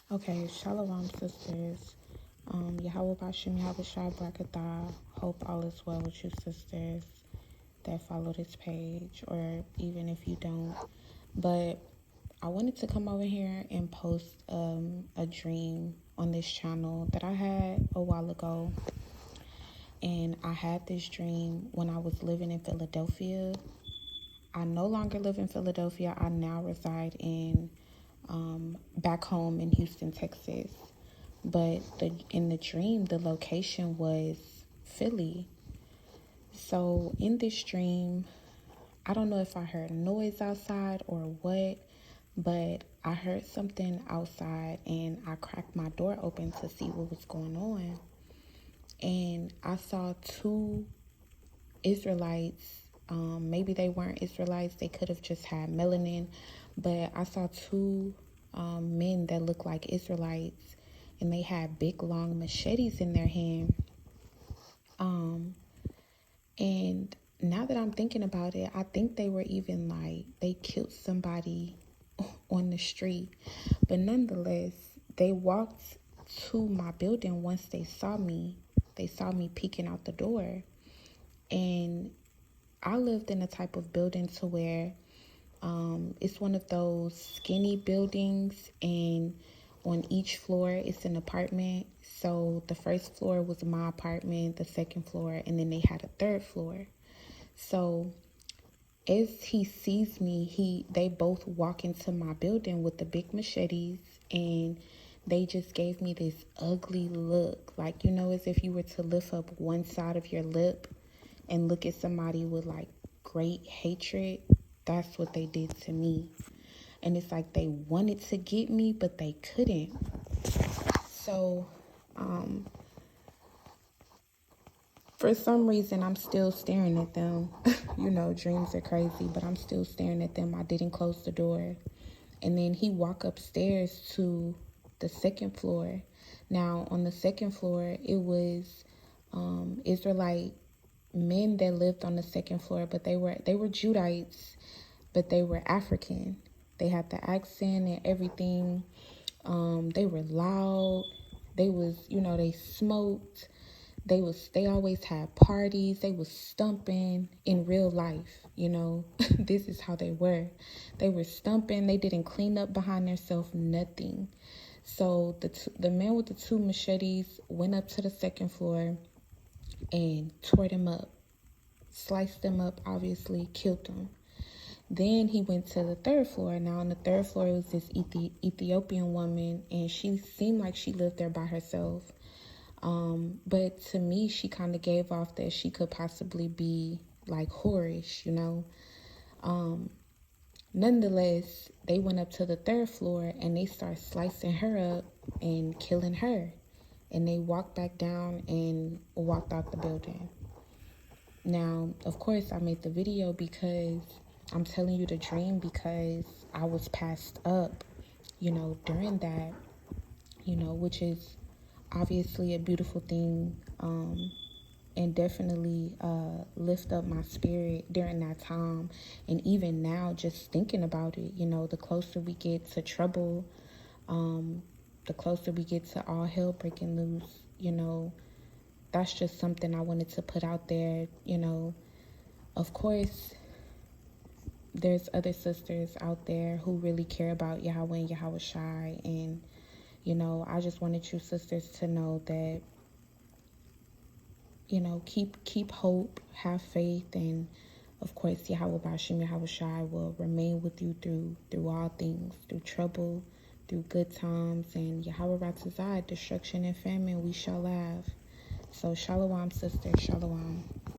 Okay, Shalom sisters. Yahweh Bashim, Yahweh Shai Brakatah. Hope all is well with you sisters that follow this page, or even if you don't. But I wanted to come over here and post a dream on this channel that I had a while ago. And I had this dream when I was living in Philadelphia. I no longer live in Philadelphia. I now reside in back home in Houston, Texas. But in the dream, the location was Philly. So in this dream, I don't know if I heard noise outside or what, but I heard something outside and I cracked my door open to see what was going on. And I saw two Israelites. Maybe they weren't Israelites. They could have just had melanin. But I saw two men that looked like Israelites. And they had big, long machetes in their hand. And now that I'm thinking about it, I think they were even like, they killed somebody on the street. But nonetheless, they walked to my building once they saw me. They saw me peeking out the door. And I lived in a type of building to where it's one of those skinny buildings, and on each floor it's an apartment. So the first floor was my apartment, the second floor, and then they had a third floor. So as he sees me, they both walk into my building with the big machetes, and they just gave me this ugly look, like, you know, as if you were to lift up one side of your lip and look at somebody with like great hatred. That's what they did to me. And it's like they wanted to get me, but they couldn't. So for some reason, I'm still staring at them. You know, dreams are crazy, but I'm still staring at them. I didn't close the door. And then he walked upstairs to the second floor. Now, on the second floor, it was Israelite men that lived on the second floor, but they were Judites, but they were African. They had the accent and everything. They were loud. They was, you know, they smoked. They always had parties. They was stumping in real life, you know. This is how they were. They were stumping. They didn't clean up behind themselves, nothing. So the man with the two machetes went up to the second floor and tore them up, sliced them up, obviously, killed them. Then he went to the third floor. Now on the third floor, it was this Ethiopian woman, and she seemed like she lived there by herself. But to me, she kind of gave off that she could possibly be like whorish, you know. Nonetheless, they went up to the third floor and they started slicing her up and killing her. And they walked back down and walked out the building. Now, of course, I made the video because I'm telling you the dream, because I was passed up, you know, during that, you know, which is obviously a beautiful thing, and definitely lift up my spirit during that time. And even now, just thinking about it, you know, the closer we get to trouble, the closer we get to all hell breaking loose, you know, that's just something I wanted to put out there, you know. Of course, there's other sisters out there who really care about Yahweh and Yahweh Shai, and you know, I just wanted you sisters to know that, you know, keep hope, have faith, and of course, Yahweh Bashim, Yahweh Shai will remain with you through all things, through trouble, through good times, and Yahweh Ratzazai, destruction and famine we shall have. So, Shalom, sisters, Shalom.